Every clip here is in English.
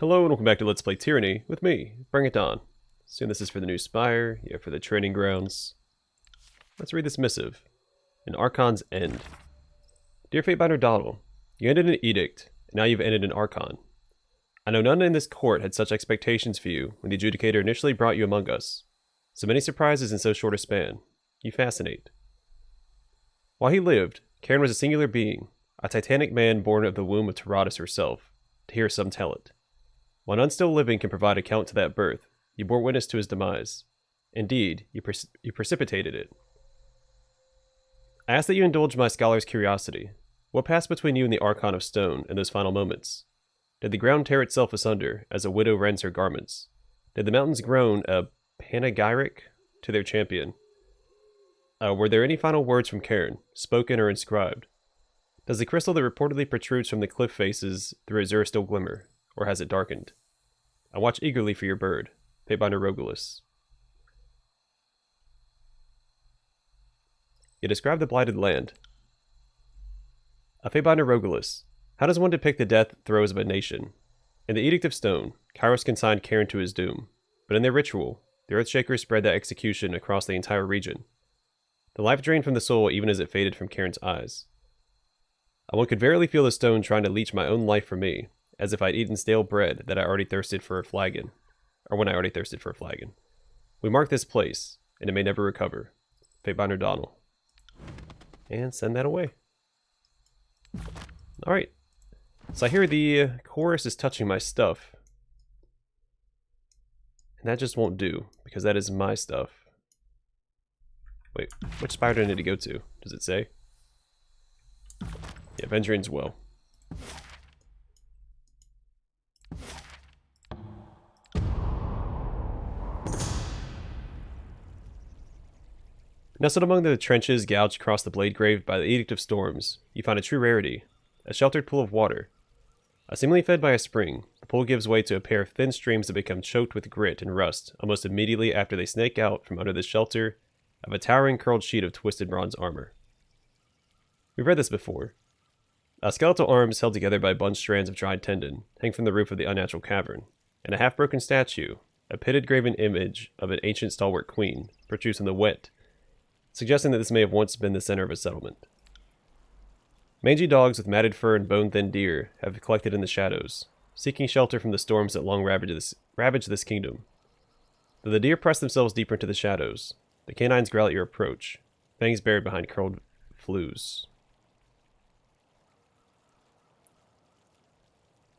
Hello and welcome back to Let's Play Tyranny with me, Bring It On. Assume this is for the new Spire, for the training grounds. Let's read this missive. An Archon's End. Dear Fatebinder Donald, you ended an edict, and now you've ended an Archon. I know none in this court had such expectations for you when the Adjudicator initially brought you among us. So many surprises in so short a span. You fascinate. While he lived, Karen was a singular being, a titanic man born of the womb of Tyranny herself, to hear some tell it. While none still living can provide account to that birth, you bore witness to his demise. Indeed, you precipitated it. I ask that you indulge my scholar's curiosity. What passed between you and the Archon of Stone in those final moments? Did the ground tear itself asunder, as a widow rends her garments? Did the mountains groan a panegyric to their champion? Were there any final words from Karen, spoken or inscribed? Does the crystal that reportedly protrudes from the cliff faces through azure still glimmer, or has it darkened? I watch eagerly for your bird, Fatebinder Rogulus. You describe the blighted land. Fatebinder Rogulus, how does one depict the death throes of a nation? In the Edict of Stone, Kyros consigned Karen to his doom, but in their ritual, the Earthshakers spread that execution across the entire region. The life drained from the soul even as it faded from Karen's eyes. One could verily feel the stone trying to leech my own life from me, as if I'd eaten stale bread that I already thirsted for a flagon, or when I already thirsted for a flagon. We mark this place, and it may never recover. Fatebinder Donald. And send that away. Alright. So I hear the chorus is touching my stuff. And that just won't do, because that is my stuff. Wait, which spire do I need to go to? Does it say? Yeah, Vendrien's well. Nestled among the trenches gouged across the blade grave by the Edict of Storms, you find a true rarity, a sheltered pool of water. Seemingly fed by a spring, the pool gives way to a pair of thin streams that become choked with grit and rust almost immediately after they snake out from under the shelter of a towering curled sheet of twisted bronze armor. We've read this before. Skeletal arms held together by bunched strands of dried tendon hang from the roof of the unnatural cavern, and a half-broken statue, a pitted graven image of an ancient stalwart queen, protrudes from the wet, suggesting that this may have once been the center of a settlement. Mangy dogs with matted fur and bone-thin deer have collected in the shadows, seeking shelter from the storms that long ravaged this kingdom. Though the deer press themselves deeper into the shadows, the canines growl at your approach, fangs buried behind curled flews.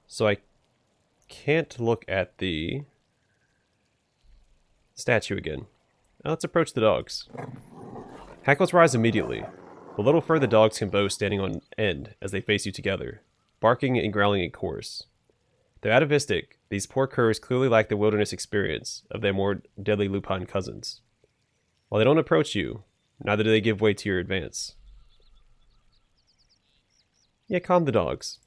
So I can't look at the statue again. Now let's approach the dogs. Hackles rise immediately. The little fur the dogs can boast standing on end as they face you together, barking and growling in chorus. Though atavistic, these poor curs clearly lack the wilderness experience of their more deadly lupine cousins. While they don't approach you, neither do they give way to your advance. Yeah, calm the dogs.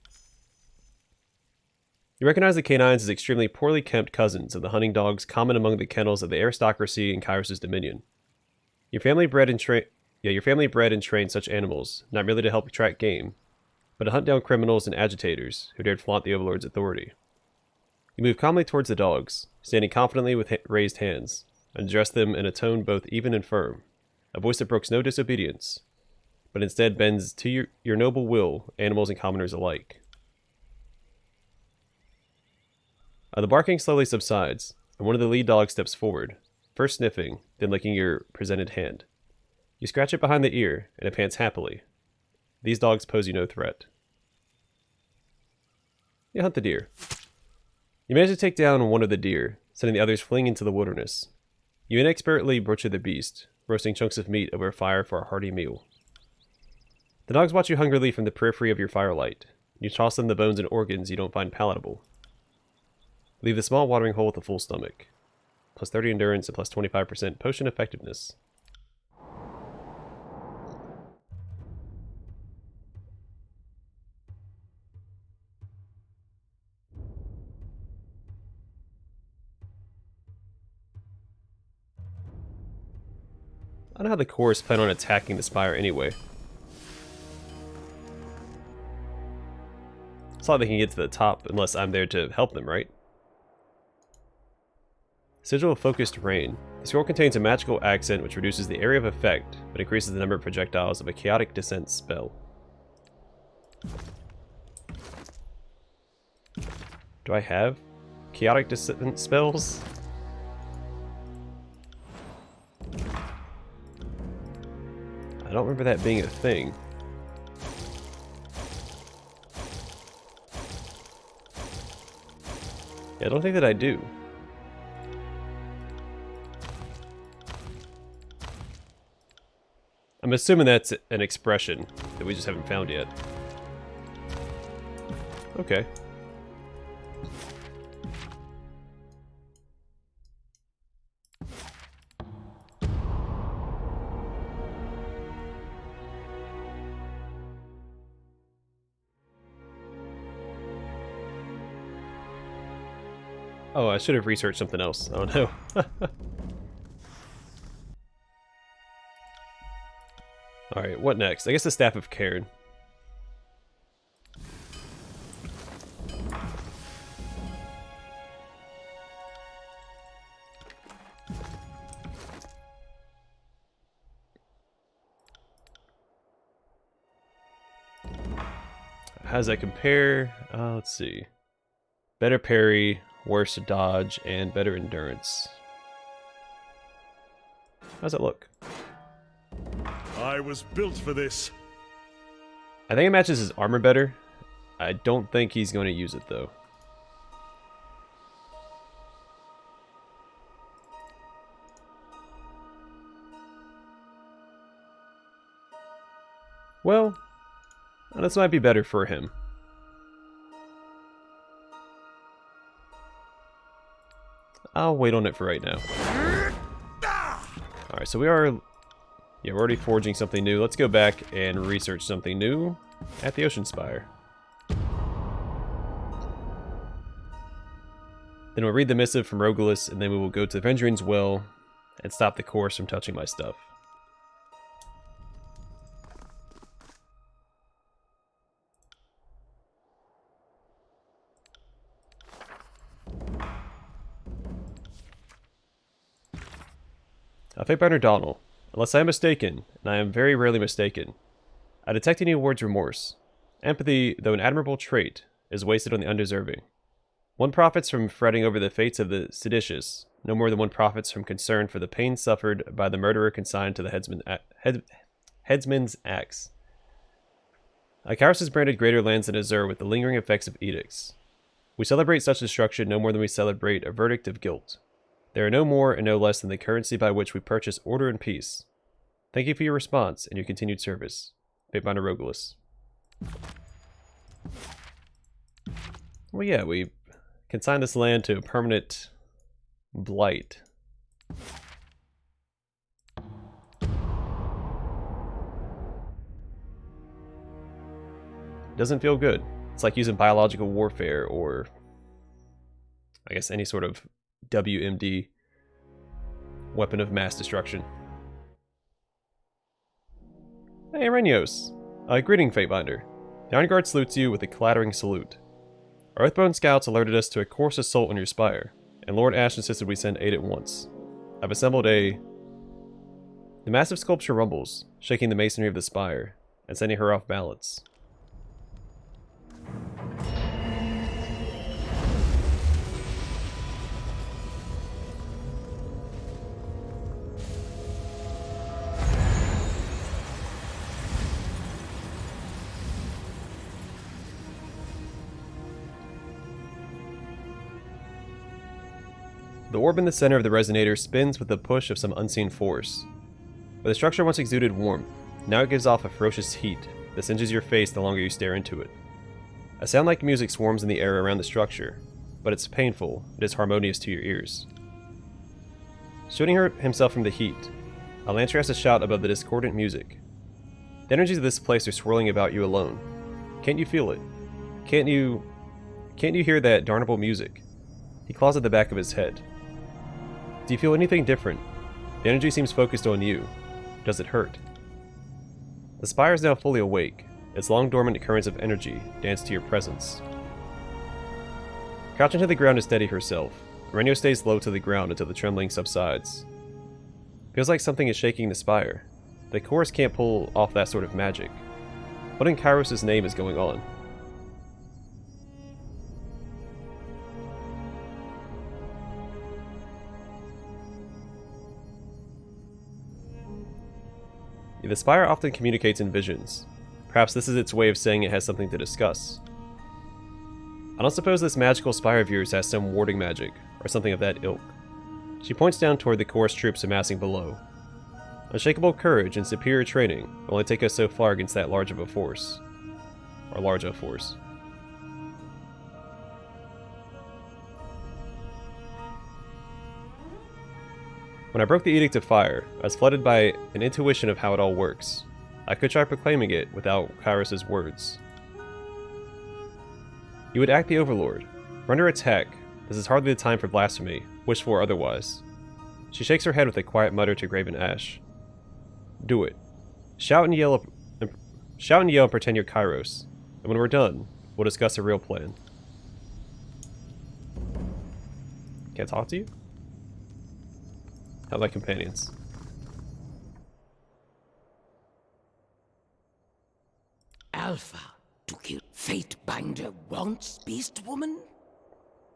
You recognize the canines as extremely poorly kempt cousins of the hunting dogs common among the kennels of the aristocracy in Kyros' dominion. Your family bred and trained such animals, not merely to help track game, but to hunt down criminals and agitators who dared flaunt the overlord's authority. You move calmly towards the dogs, standing confidently with raised hands, and address them in a tone both even and firm, a voice that brooks no disobedience, but instead bends to your noble will animals and commoners alike. The barking slowly subsides, and one of the lead dogs steps forward, first sniffing, then licking your presented hand. You scratch it behind the ear, and it pants happily. These dogs pose you no threat. You hunt the deer. You manage to take down one of the deer, sending the others fleeing into the wilderness. You inexpertly butcher the beast, roasting chunks of meat over a fire for a hearty meal. The dogs watch you hungrily from the periphery of your firelight. You toss them the bones and organs you don't find palatable. Leave the small watering hole with a full stomach. Plus 30 endurance and plus 25% potion effectiveness. I don't know how the chorus plan on attacking the spire anyway. It's not like they can get to the top unless I'm there to help them, right? Sigil of Focused Rain. The scroll contains a magical accent which reduces the area of effect, but increases the number of projectiles of a chaotic descent spell. Do I have chaotic descent spells? I don't remember that being a thing. Yeah, I don't think that I do. I'm assuming that's an expression that we just haven't found yet. Okay. Oh, I should have researched something else. Oh no. Alright, what next? I guess the Staff of Cairn. How does that compare? Let's see. Better parry, worse dodge, and better endurance. How's that look? I was built for this. I think it matches his armor better. I don't think he's going to use it though. Well, this might be better for him. I'll wait on it for right now. Alright, so we're already forging something new. Let's go back and research something new at the Ocean Spire. Then we'll read the missive from Rogulis, and then we will go to Vendrien's well and stop the course from touching my stuff. Fatebinder Donald. Unless I am mistaken, and I am very rarely mistaken, I detect in you towards remorse. Empathy, though an admirable trait, is wasted on the undeserving. One profits from fretting over the fates of the seditious, no more than one profits from concern for the pain suffered by the murderer consigned to the headsman's axe. Kyros has branded greater lands than Azure with the lingering effects of edicts. We celebrate such destruction no more than we celebrate a verdict of guilt. They are no more and no less than the currency by which we purchase order and peace. Thank you for your response and your continued service. Fatebinder Rogulis. Well, yeah, we consign this land to a permanent blight. Doesn't feel good. It's like using biological warfare or, I guess, any sort of WMD, weapon of mass destruction. Hey, Renios. Greeting, Fatebinder. The Iron Guard salutes you with a clattering salute. Our Oathbone scouts alerted us to a coarse assault on your spire, and Lord Ash insisted we send aid at once. I've assembled a... The massive sculpture rumbles, shaking the masonry of the spire, and sending her off balance. The orb in the center of the resonator spins with the push of some unseen force. Where the structure once exuded warmth, now it gives off a ferocious heat that singes your face the longer you stare into it. A sound like music swarms in the air around the structure, but it's painful, it is harmonious to your ears. Shielding himself from the heat, Elantri has a shout above the discordant music. The energies of this place are swirling about you alone. Can't you feel it? Can't you hear that darnable music? He claws at the back of his head. Do you feel anything different? The energy seems focused on you. Does it hurt? The spire is now fully awake. Its long dormant currents of energy dance to your presence. Crouching to the ground to steady herself, radio stays low to the ground until the trembling subsides. Feels like something is shaking the spire. The chorus can't pull off that sort of magic. What in Kyros' name is going on? The spire often communicates in visions. Perhaps this is its way of saying it has something to discuss. I don't suppose this magical spire of yours has some warding magic, or something of that ilk. She points down toward the chorus troops amassing below. Unshakable courage and superior training will only take us so far against that large of a force. Or large of a force. When I broke the Edict of Fire, I was flooded by an intuition of how it all works. I could try proclaiming it without Kyros' words. You would act the Overlord. We're under attack. This is hardly the time for blasphemy, wished for otherwise. She shakes her head with a quiet mutter to Graven Ash. Do it. Shout and yell and pretend you're Kyros. And when we're done, we'll discuss a real plan. Can't talk to you? How are my companions? Alpha to kill Fatebinder wants Beast Woman?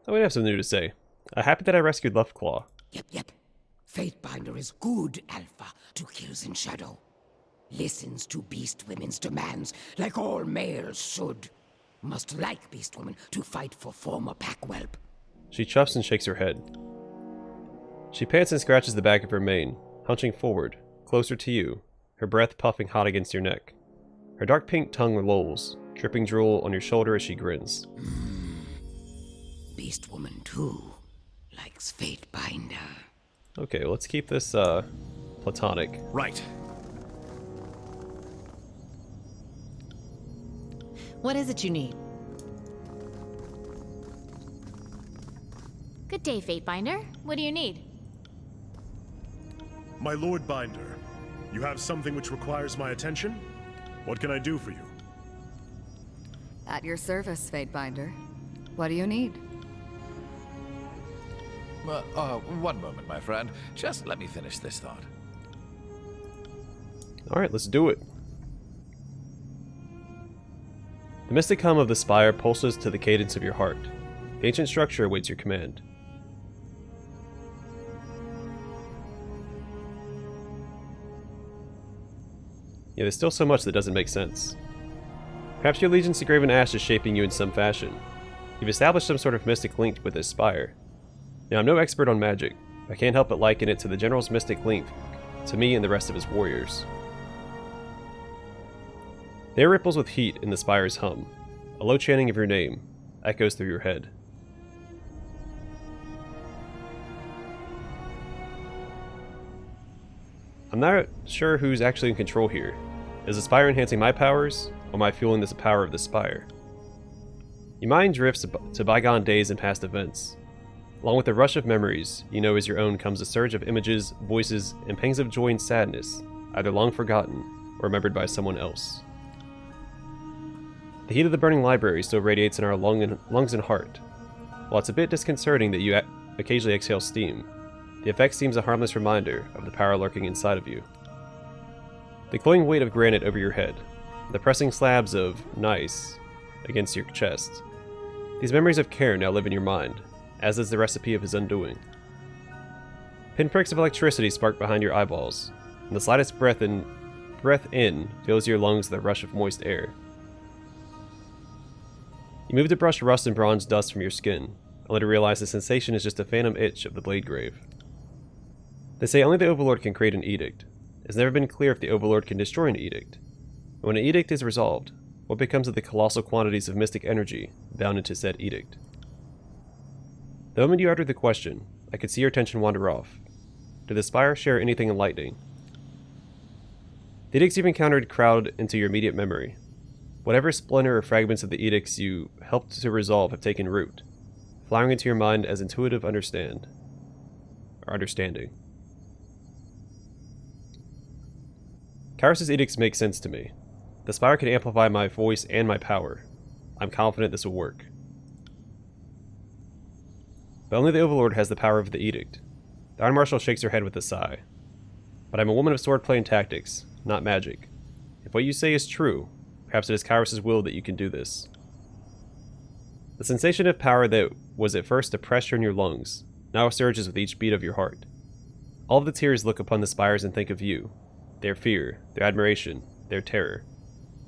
I would have something new to say. I'm happy that I rescued Leftclaw. Yep. Fatebinder is good Alpha to kills in shadow. Listens to Beast Women's demands like all males should. Must like Beast Woman to fight for former pack whelp. She chuffs and shakes her head. She pants and scratches the back of her mane, hunching forward, closer to you, her breath puffing hot against your neck. Her dark pink tongue lolls, dripping drool on your shoulder as she grins. Beast Woman too likes Fatebinder. Okay, let's keep this, platonic. Right. What is it you need? Good day, Fatebinder. What do you need? My Lord Binder, you have something which requires my attention? What can I do for you? At your service, Fatebinder. What do you need? One moment, my friend. Just let me finish this thought. Alright, let's do it. The mystic hum of the spire pulses to the cadence of your heart. The ancient structure awaits your command. Yeah, there's still so much that doesn't make sense. Perhaps your allegiance to Graven Ash is shaping you in some fashion. You've established some sort of mystic link with this spire. Now, I'm no expert on magic, but I can't help but liken it to the General's mystic link to me and the rest of his warriors. The air ripples with heat in the spire's hum. A low chanting of your name echoes through your head. I'm not sure who's actually in control here. Is the spire enhancing my powers, or am I fueling the power of the spire? Your mind drifts to bygone days and past events. Along with the rush of memories you know as your own comes a surge of images, voices, and pangs of joy and sadness, either long forgotten or remembered by someone else. The heat of the burning library still radiates in our lungs and heart. While it's a bit disconcerting that you occasionally exhale steam, the effect seems a harmless reminder of the power lurking inside of you. The cloying weight of granite over your head, the pressing slabs of nice against your chest. These memories of care now live in your mind, as is the recipe of his undoing. Pinpricks of electricity spark behind your eyeballs, and the slightest breath in fills your lungs with a rush of moist air. You move to brush rust and bronze dust from your skin, only to realize the sensation is just a phantom itch of the blade grave. They say only the Overlord can create an edict. It's never been clear if the Overlord can destroy an edict. And when an edict is resolved, what becomes of the colossal quantities of mystic energy bound into said edict? The moment you uttered the question, I could see your attention wander off. Did the spire share anything enlightening? The edicts you've encountered crowd into your immediate memory. Whatever splinter or fragments of the edicts you helped to resolve have taken root, flowering into your mind as intuitive understanding. Kyros' edicts make sense to me. The spire can amplify my voice and my power. I'm confident this will work. but only the Overlord has the power of the Edict. The Iron Marshal shakes her head with a sigh. But I'm a woman of swordplay and tactics, not magic. If what you say is true, perhaps it is Kyros' will that you can do this. The sensation of power that was at first a pressure in your lungs now surges with each beat of your heart. All of the tears look upon the spires and think of you, their fear, their admiration, their terror.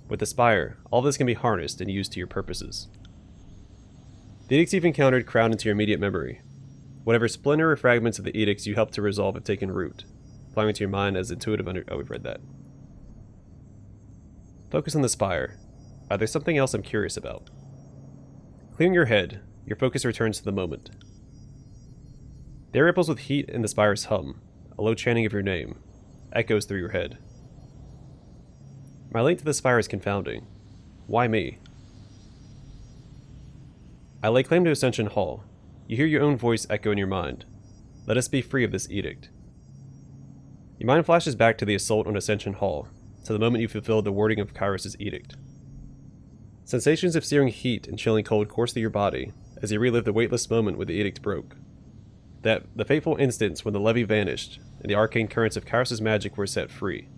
With the spire, all this can be harnessed and used to your purposes. The edicts you've encountered crowd into your immediate memory. Whatever splinter or fragments of the edicts you helped to resolve have taken root, flying into your mind as intuitive oh, we've read that. Focus on the spire. There's something else I'm curious about. Clearing your head, your focus returns to the moment. The air ripples with heat and the spire's hum. A low chanting of your name echoes through your head. My link to the spire is confounding. Why me? I lay claim to Ascension Hall. You hear your own voice echo in your mind. Let us be free of this edict. Your mind flashes back to the assault on Ascension Hall, to the moment you fulfilled the wording of Kyros' edict. Sensations of searing heat and chilling cold course through your body as you relive the weightless moment when the edict broke. The fateful instance when the levy vanished and the arcane currents of Kyros' magic were set free.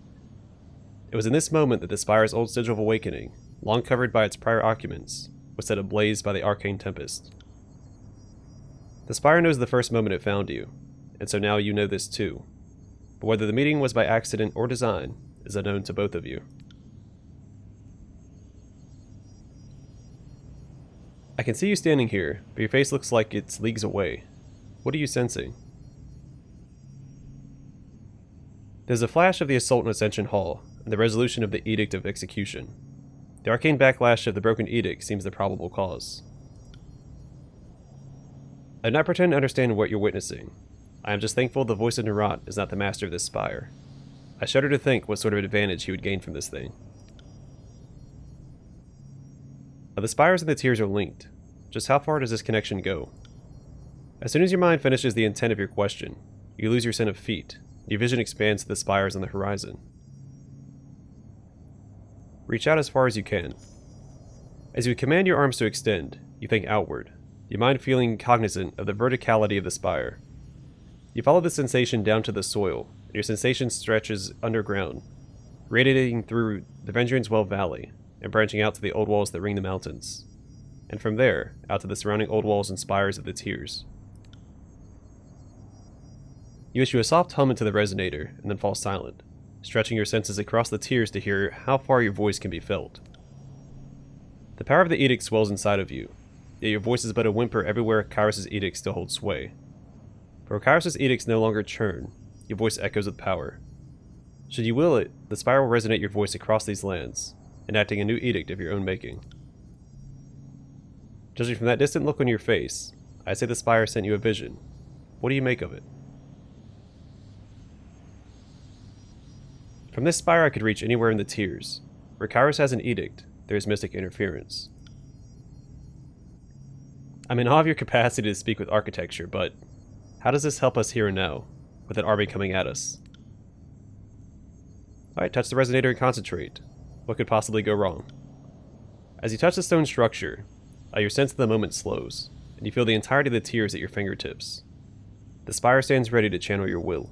It was in this moment that the spire's old sigil of awakening, long covered by its prior occupants, was set ablaze by the arcane tempest. The spire knows the first moment it found you, and so now you know this too. But whether the meeting was by accident or design is unknown to both of you. I can see you standing here, but your face looks like it's leagues away. What are you sensing? There's a flash of the assault on Ascension Hall, and the resolution of the Edict of Execution. The arcane backlash of the broken edict seems the probable cause. I do not pretend to understand what you're witnessing. I am just thankful the voice of Nerat is not the master of this spire. I shudder to think what sort of advantage he would gain from this thing. The spires and the tiers are linked. Just how far does this connection go? As soon as your mind finishes the intent of your question, you lose your sense of feet. Your vision expands to the spires on the horizon. Reach out as far as you can. As you command your arms to extend, you think outward, your mind feeling cognizant of the verticality of the spire. You follow the sensation down to the soil, and your sensation stretches underground, radiating through the Vendrien's Well Valley, and branching out to the old walls that ring the mountains, and from there, out to the surrounding old walls and spires of the tiers. You issue a soft hum into the resonator, and then fall silent, stretching your senses across the tiers to hear how far your voice can be felt. The power of the edict swells inside of you, yet your voice is but a whimper everywhere Kyros' edict still holds sway. For Kyros' edicts no longer churn, your voice echoes with power. Should you will it, the spire will resonate your voice across these lands, enacting a new edict of your own making. Judging from that distant look on your face, I say the spire sent you a vision. What do you make of it? From this spire I could reach anywhere in the tiers. Where Kyros has an edict, there is mystic interference. I'm in awe of your capacity to speak with architecture, but how does this help us here and now, with an army coming at us? Alright, touch the resonator and concentrate. What could possibly go wrong? As you touch the stone structure, your sense of the moment slows, and you feel the entirety of the tiers at your fingertips. The spire stands ready to channel your will.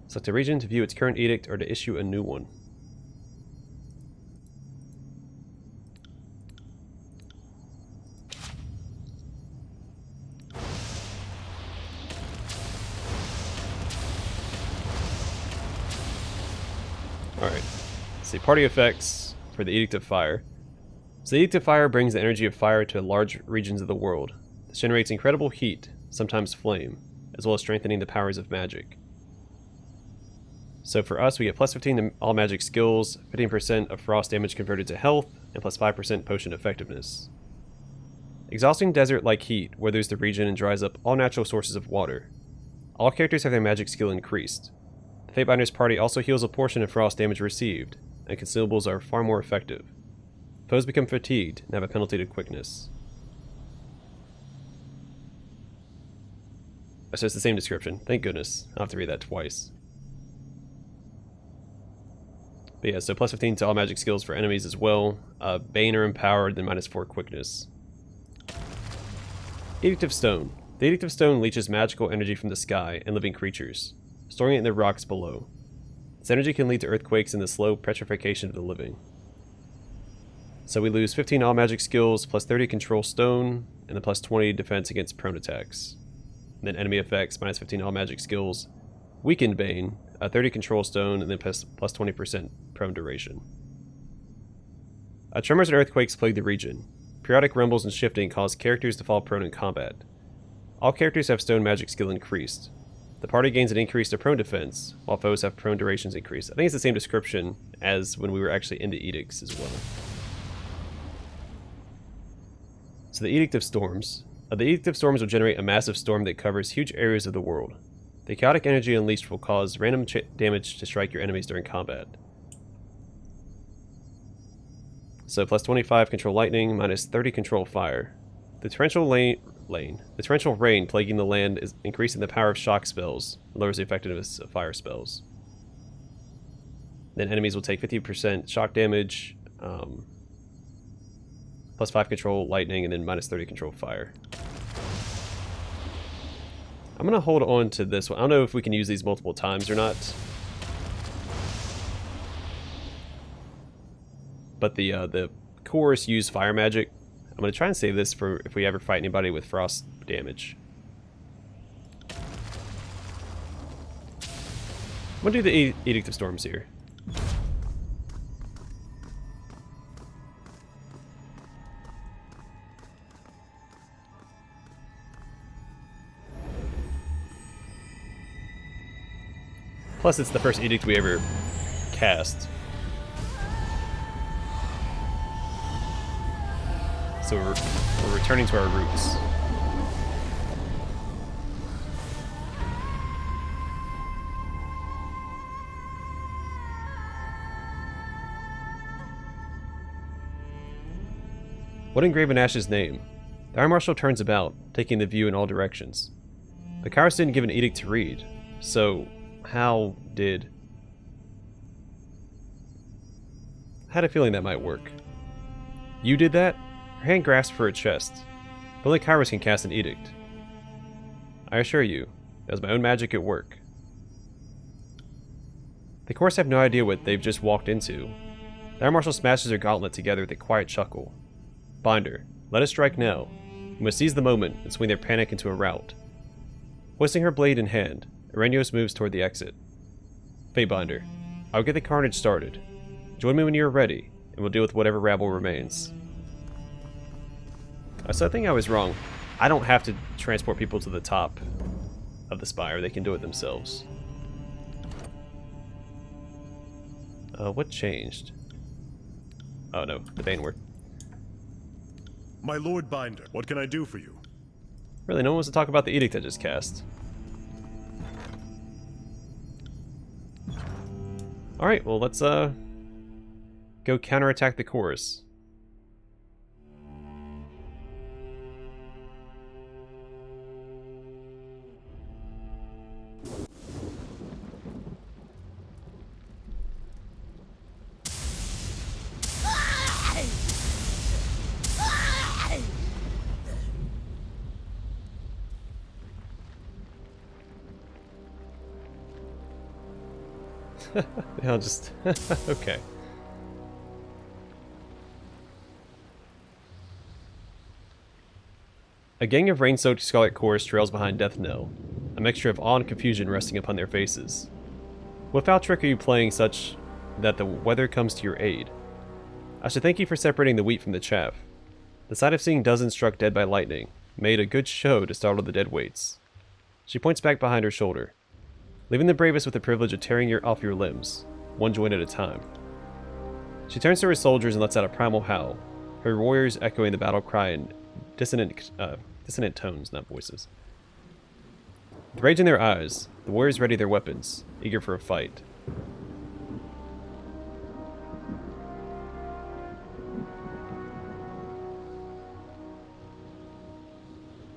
Select a region to view its current edict or to issue a new one. Alright, let's see, party effects for the Edict of Fire. So the Edict of Fire brings the energy of fire to large regions of the world. This generates incredible heat, sometimes flame, as well as strengthening the powers of magic. So for us, we get plus 15 to all magic skills, 15% of frost damage converted to health, and plus 5% potion effectiveness. Exhausting desert-like heat weathers the region and dries up all natural sources of water. All characters have their magic skill increased. The Fatebinder's party also heals a portion of frost damage received, and consumables are far more effective. Foes become fatigued and have a penalty to quickness. So it's the same description. Thank goodness. I'll have to read that twice. But yeah, so plus 15 to all magic skills for enemies as well. Bane are empowered, then minus 4 quickness. Edict of Stone. The Edict of Stone leeches magical energy from the sky and living creatures, storing it in the rocks below. This energy can lead to earthquakes and the slow petrification of the living. So we lose 15 all magic skills, plus 30 control stone, and then plus 20 defense against prone attacks. And then enemy effects, minus 15 all magic skills, weakened Bane, 30 control stone, and then plus 20% prone duration. Tremors and earthquakes plague the region. Periodic rumbles and shifting cause characters to fall prone in combat. All characters have stone magic skill increased. The party gains an increase to prone defense, while foes have prone durations increased. I think it's the same description as when we were actually into edicts as well. So the Edict of Storms. The Edict of Storms will generate a massive storm that covers huge areas of the world. The chaotic energy unleashed will cause random damage to strike your enemies during combat. So plus 25 control lightning, minus 30 control fire. The torrential rain plaguing the land is increasing the power of shock spells, and lowers the effectiveness of fire spells. Then enemies will take 50% shock damage, plus 5 control lightning, and then minus 30 control fire. I'm going to hold on to this one. I don't know if we can use these multiple times or not. But the chorus use fire magic. I'm going to try and save this for if we ever fight anybody with frost damage. I'm going to do the Edict of Storms here. Plus, it's the first edict we ever cast. So we're returning to our roots. What engraved in Ash's name? The Iron Marshal turns about, taking the view in all directions. But Kyros didn't give an edict to read, so how did... I had a feeling that might work. You did that? Her hand grasped for a chest. But only Kyros can cast an edict. I assure you, that was my own magic at work. The chorus have no idea what they've just walked into. The Iron Marshal smashes her gauntlet together with a quiet chuckle. Binder, let us strike now. We must seize the moment and swing their panic into a rout. Hoisting her blade in hand, Arrhenios moves toward the exit. Fatebinder, I'll get the carnage started. Join me when you are ready, and we'll deal with whatever rabble remains. So I think I was wrong. I don't have to transport people to the top of the spire. They can do it themselves. What changed? Oh no, the Bane word. My Lord Binder, what can I do for you? Really, no one wants to talk about the edict I just cast. Alright, well let's go counterattack the chorus. I'll just... okay. A gang of rain-soaked Scarlet Chorus trails behind Death Knell, a mixture of awe and confusion resting upon their faces. What foul trick are you playing such that the weather comes to your aid? I should thank you for separating the wheat from the chaff. The sight of seeing dozens struck dead by lightning made a good show to startle the dead weights. She points back behind her shoulder. Leaving the bravest with the privilege of tearing off your limbs, one joint at a time. She turns to her soldiers and lets out a primal howl, her warriors echoing the battle cry in dissonant tones, not voices. With rage in their eyes, the warriors ready their weapons, eager for a fight.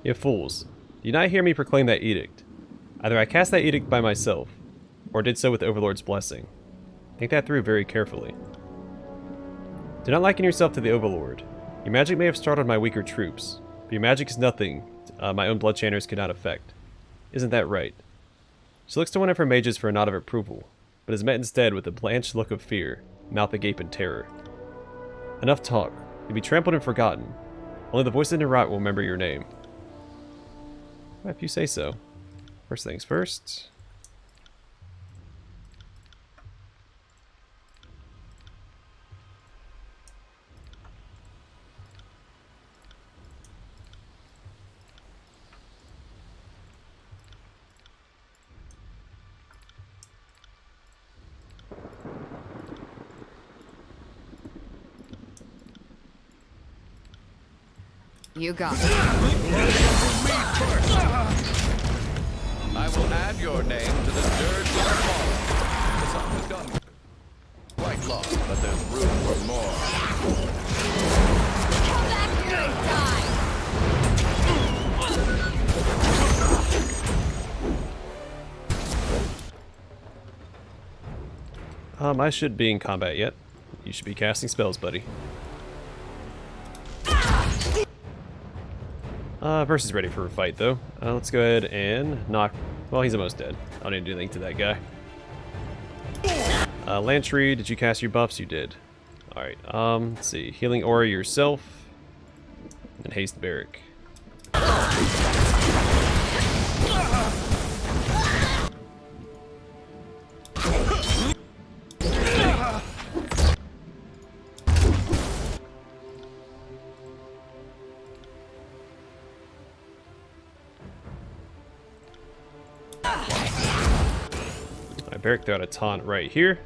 You fools, do you not hear me proclaim that edict? Either I cast that edict by myself, or did so with the Overlord's blessing. Think that through very carefully. Do not liken yourself to the Overlord. Your magic may have startled my weaker troops, But your magic is nothing my own blood channers could not affect. Isn't that right? She looks to one of her mages for a nod of approval, but is met instead with a blanched look of fear, mouth agape in terror. Enough talk. You'll be trampled and forgotten. Only the voice in the rock will remember your name. Well, if you say so. First things first. You got it. I will add your name to the dirge of the fallen. The song has gone quite long, but there's room for more. Come back here and die! I should be in combat yet. You should be casting spells, buddy. Versus ready for a fight, though. Let's go ahead and knock... Well, he's almost dead. I don't need to do anything to that guy. Lantry, did you cast your buffs? You did. Alright, let's see. Healing Aura yourself. And Haste Barrack. Barrack throw out a taunt right here.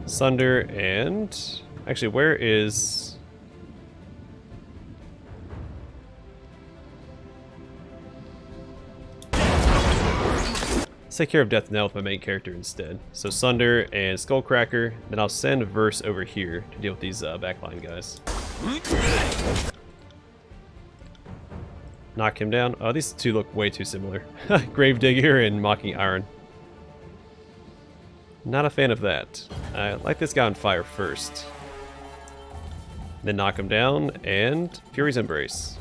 Sunder and... Actually, where is... Let's take care of Death Knell with my main character instead. So Sunder and Skullcracker. Then I'll send Verse over here to deal with these backline guys. Knock him down. Oh, these two look way too similar. Gravedigger and Mocking Iron. Not a fan of that. I like this guy on fire first. Then knock him down, and Fury's Embrace.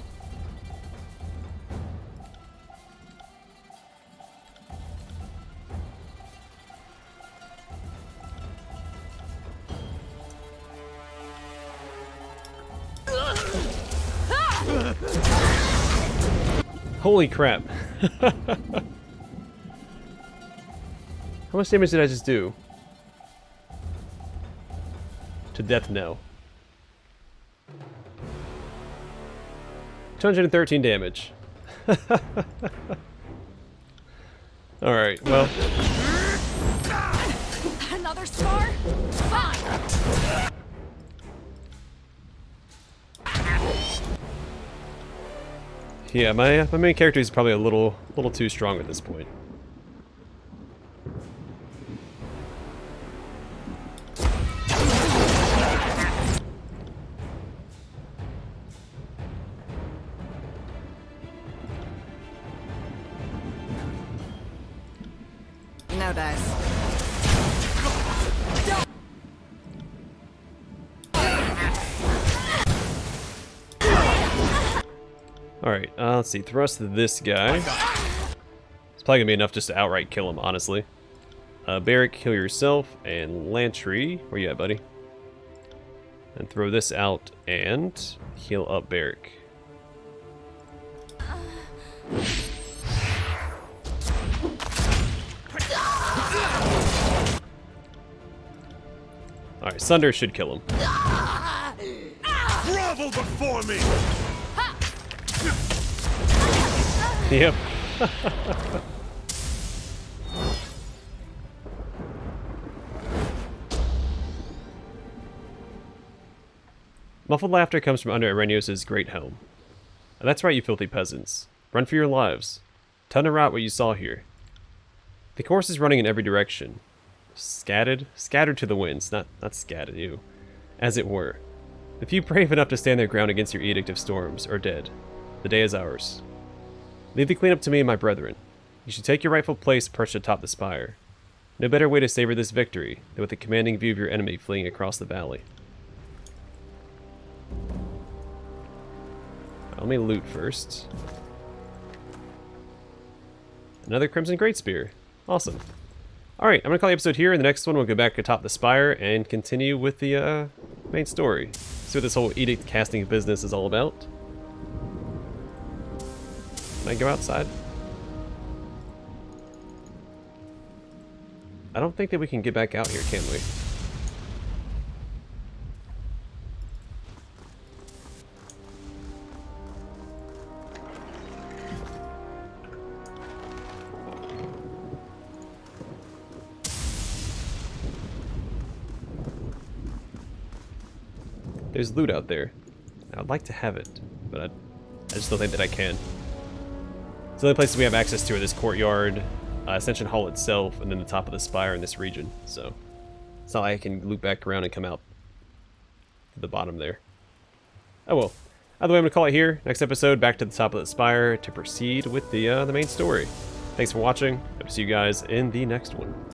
Holy crap. How much damage did I just do? To Death Knell. 213 damage. Alright, well. Another scar? Fine! Yeah, my main character is probably a little too strong at this point. No dice. Alright, let's see. Thrust this guy. It's probably gonna be enough just to outright kill him, honestly. Barrack, heal yourself, and Lantry, where you at, buddy? And throw this out and heal up Barrack. Alright, Sunder should kill him. Grovel before me! Yep. Muffled laughter comes from under Arrhenios' great helm. And that's right, you filthy peasants. Run for your lives. Tell Narat what you saw here. The course is running in every direction. Scattered to the winds, not scattered, you. As it were. The few brave enough to stand their ground against your edict of storms are dead. The day is ours. Leave the cleanup to me and my brethren. You should take your rightful place perched atop the spire. No better way to savor this victory than with a commanding view of your enemy fleeing across the valley. Let me loot first. Another Crimson Great Spear. Awesome. Alright, I'm going to call the episode here. In the next one, we'll go back atop the spire and continue with the main story. See what this whole edict casting business is all about. Can I go outside? I don't think that we can get back out here, can we? There's loot out there. I'd like to have it, but I just don't think that I can. So the only places we have access to are this courtyard, Ascension Hall itself, and then the top of the spire in this region. So it's not like I can loop back around and come out to the bottom there. Oh well. Either way, I'm going to call it here. Next episode, back to the top of the spire to proceed with the main story. Thanks for watching. Hope to see you guys in the next one.